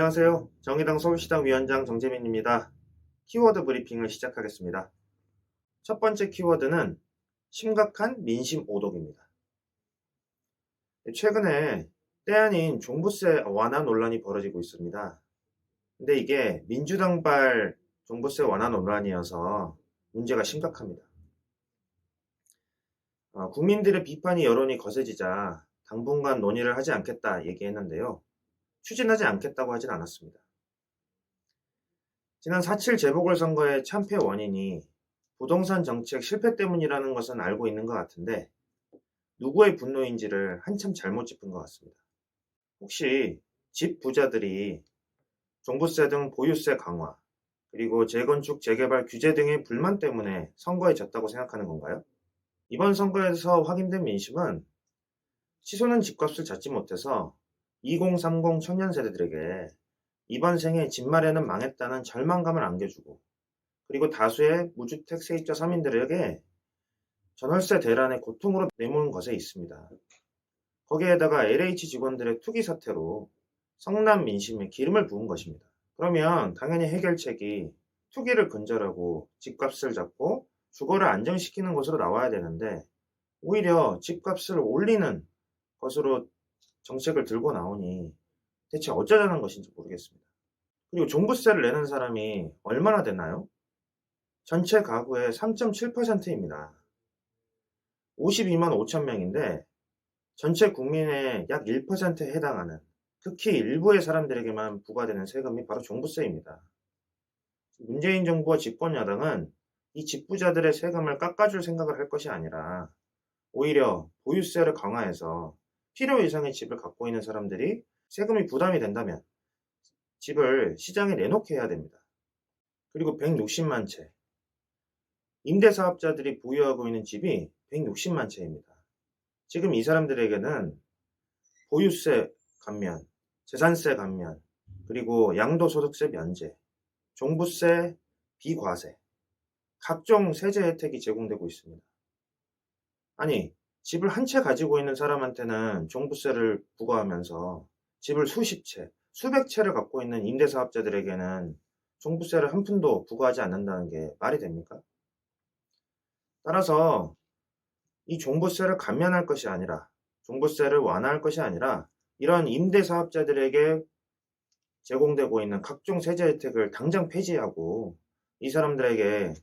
안녕하세요. 정의당 서울시당 위원장 정재민입니다. 키워드 브리핑을 시작하겠습니다. 첫 번째 키워드는 심각한 민심 오독입니다. 최근에 때 아닌 종부세 완화 논란이 벌어지고 있습니다. 근데 이게 민주당발 종부세 완화 논란이어서 문제가 심각합니다. 국민들의 비판이 여론이 거세지자 당분간 논의를 하지 않겠다 얘기했는데요. 추진하지 않겠다고 하진 않았습니다. 지난 4.7 재보궐선거의 참패 원인이 부동산 정책 실패 때문이라는 것은 알고 있는 것 같은데 누구의 분노인지를 한참 잘못 짚은 것 같습니다. 혹시 집 부자들이 종부세 등 보유세 강화, 그리고 재건축, 재개발 규제 등의 불만 때문에 선거에 졌다고 생각하는 건가요? 이번 선거에서 확인된 민심은 치솟는 집값을 찾지 못해서 2030 청년 세대들에게 이번 생에 집 마련은 망했다는 절망감을 안겨주고, 그리고 다수의 무주택 세입자 서민들에게 전월세 대란의 고통으로 내모는 것에 있습니다. 거기에다가 LH 직원들의 투기 사태로 성남 민심에 기름을 부은 것입니다. 그러면 당연히 해결책이 투기를 근절하고 집값을 잡고 주거를 안정시키는 것으로 나와야 되는데 오히려 집값을 올리는 것으로 정책을 들고 나오니 대체 어쩌자는 것인지 모르겠습니다. 그리고 종부세를 내는 사람이 얼마나 되나요? 전체 가구의 3.7%입니다. 52만 5천 명인데 전체 국민의 약 1%에 해당하는, 특히 일부의 사람들에게만 부과되는 세금이 바로 종부세입니다. 문재인 정부와 집권 여당은 이 집부자들의 세금을 깎아줄 생각을 할 것이 아니라 오히려 보유세를 강화해서 필요 이상의 집을 갖고 있는 사람들이 세금이 부담이 된다면 집을 시장에 내놓게 해야 됩니다. 그리고 160만 채, 임대사업자들이 보유하고 있는 집이 160만 채입니다. 지금 이 사람들에게는 보유세 감면, 재산세 감면, 그리고 양도소득세 면제, 종부세 비과세, 각종 세제 혜택이 제공되고 있습니다. 아니, 집을 한 채 가지고 있는 사람한테는 종부세를 부과하면서 집을 수십 채, 수백 채를 갖고 있는 임대사업자들에게는 종부세를 한 푼도 부과하지 않는다는 게 말이 됩니까? 따라서 이 종부세를 감면할 것이 아니라, 종부세를 완화할 것이 아니라 이런 임대사업자들에게 제공되고 있는 각종 세제 혜택을 당장 폐지하고 이 사람들에게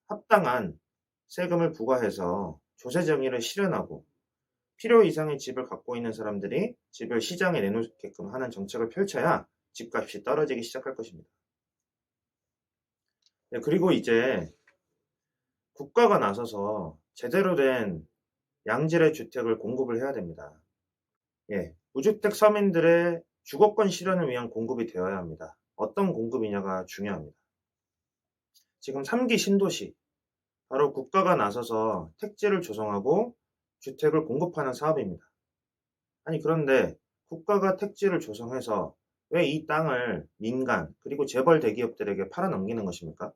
합당한 세금을 부과해서 조세 정의를 실현하고 필요 이상의 집을 갖고 있는 사람들이 집을 시장에 내놓게끔 하는 정책을 펼쳐야 집값이 떨어지기 시작할 것입니다. 네, 그리고 이제 국가가 나서서 제대로 된 양질의 주택을 공급을 해야 됩니다. 무주택 서민들의 주거권 실현을 위한 공급이 되어야 합니다. 어떤 공급이냐가 중요합니다. 지금 3기 신도시, 바로 국가가 나서서 택지를 조성하고 주택을 공급하는 사업입니다. 아니, 그런데 국가가 택지를 조성해서 왜 이 땅을 민간 그리고 재벌 대기업들에게 팔아넘기는 것입니까?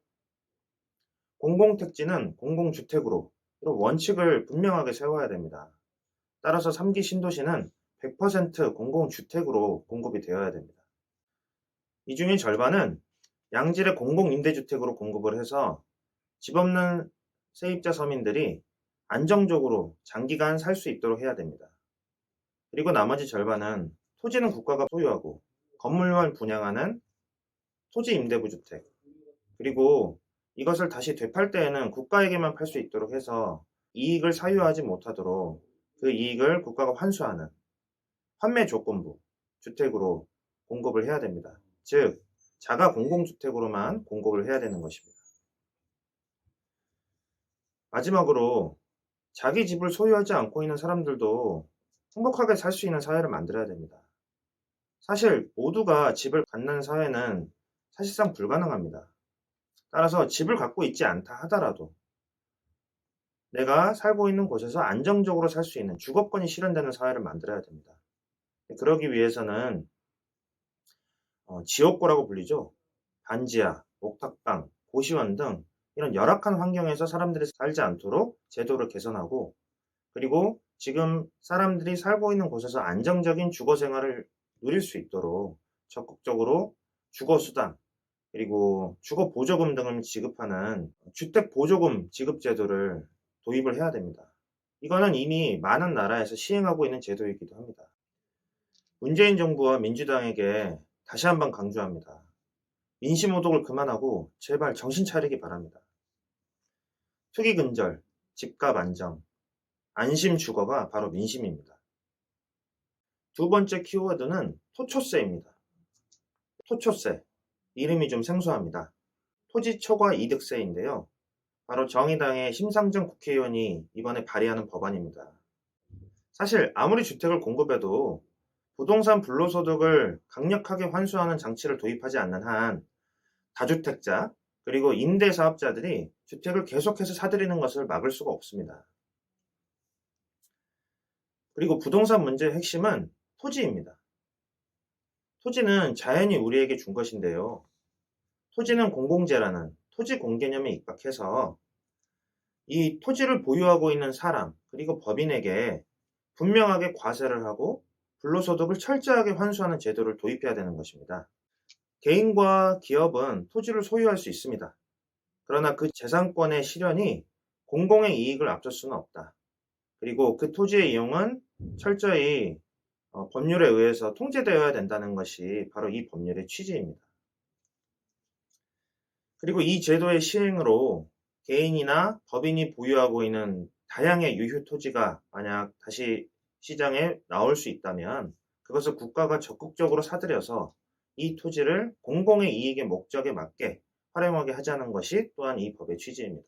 공공택지는 공공주택으로 이런 원칙을 분명하게 세워야 됩니다. 따라서 3기 신도시는 100% 공공주택으로 공급이 되어야 됩니다. 이 중에 절반은 양질의 공공임대주택으로 공급을 해서 집 없는 세입자 서민들이 안정적으로 장기간 살 수 있도록 해야 됩니다. 그리고 나머지 절반은 토지는 국가가 소유하고 건물만 분양하는 토지 임대부 주택, 그리고 이것을 다시 되팔 때에는 국가에게만 팔 수 있도록 해서 이익을 사유하지 못하도록 그 이익을 국가가 환수하는 환매 조건부 주택으로 공급을 해야 됩니다. 즉, 자가 공공주택으로만 공급을 해야 되는 것입니다. 마지막으로 자기 집을 소유하지 않고 있는 사람들도 행복하게 살 수 있는 사회를 만들어야 됩니다. 사실 모두가 집을 갖는 사회는 사실상 불가능합니다. 따라서 집을 갖고 있지 않다 하더라도 내가 살고 있는 곳에서 안정적으로 살 수 있는 주거권이 실현되는 사회를 만들어야 됩니다. 그러기 위해서는 지역구라고 불리죠. 반지하, 옥탑방, 고시원 등 이런 열악한 환경에서 사람들이 살지 않도록 제도를 개선하고, 그리고 지금 사람들이 살고 있는 곳에서 안정적인 주거 생활을 누릴 수 있도록 적극적으로 주거수당, 그리고 주거보조금 등을 지급하는 주택보조금 지급 제도를 도입을 해야 됩니다. 이거는 이미 많은 나라에서 시행하고 있는 제도이기도 합니다. 문재인 정부와 민주당에게 다시 한번 강조합니다. 민심오독을 그만하고 제발 정신 차리기 바랍니다. 투기 근절, 집값 안정, 안심 주거가 바로 민심입니다. 두 번째 키워드는 토초세입니다. 토초세, 이름이 좀 생소합니다. 토지 초과 이득세인데요. 바로 정의당의 심상정 국회의원이 이번에 발의하는 법안입니다. 사실 아무리 주택을 공급해도 부동산 불로소득을 강력하게 환수하는 장치를 도입하지 않는 한 다주택자 그리고 임대사업자들이 주택을 계속해서 사들이는 것을 막을 수가 없습니다. 그리고 부동산 문제의 핵심은 토지입니다. 토지는 자연이 우리에게 준 것인데요. 토지는 공공재라는 토지 공개념에 입각해서 이 토지를 보유하고 있는 사람 그리고 법인에게 분명하게 과세를 하고 불로소득을 철저하게 환수하는 제도를 도입해야 되는 것입니다. 개인과 기업은 토지를 소유할 수 있습니다. 그러나 그 재산권의 실현이 공공의 이익을 앞설 수는 없다. 그리고 그 토지의 이용은 철저히 법률에 의해서 통제되어야 된다는 것이 바로 이 법률의 취지입니다. 그리고 이 제도의 시행으로 개인이나 법인이 보유하고 있는 다양의 유휴 토지가 만약 다시 시장에 나올 수 있다면 그것을 국가가 적극적으로 사들여서 이 토지를 공공의 이익의 목적에 맞게 활용하게 하자는 것이 또한 이 법의 취지입니다.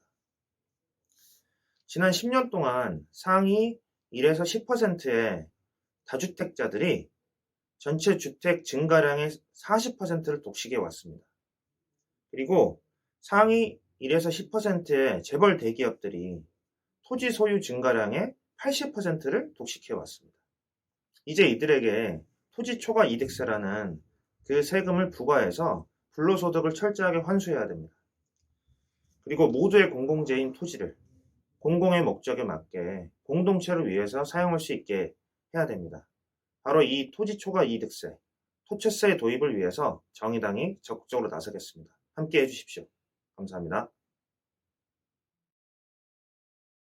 지난 10년 동안 상위 1에서 10%의 다주택자들이 전체 주택 증가량의 40%를 독식해 왔습니다. 그리고 상위 1에서 10%의 재벌 대기업들이 토지 소유 증가량의 80%를 독식해 왔습니다. 이제 이들에게 토지 초과 이득세라는 그 세금을 부과해서 불로소득을 철저하게 환수해야 됩니다. 그리고 모두의 공공재인 토지를 공공의 목적에 맞게 공동체를 위해서 사용할 수 있게 해야 됩니다. 바로 이 토지 초과 이득세, 토초세 도입을 위해서 정의당이 적극적으로 나서겠습니다. 함께 해주십시오. 감사합니다.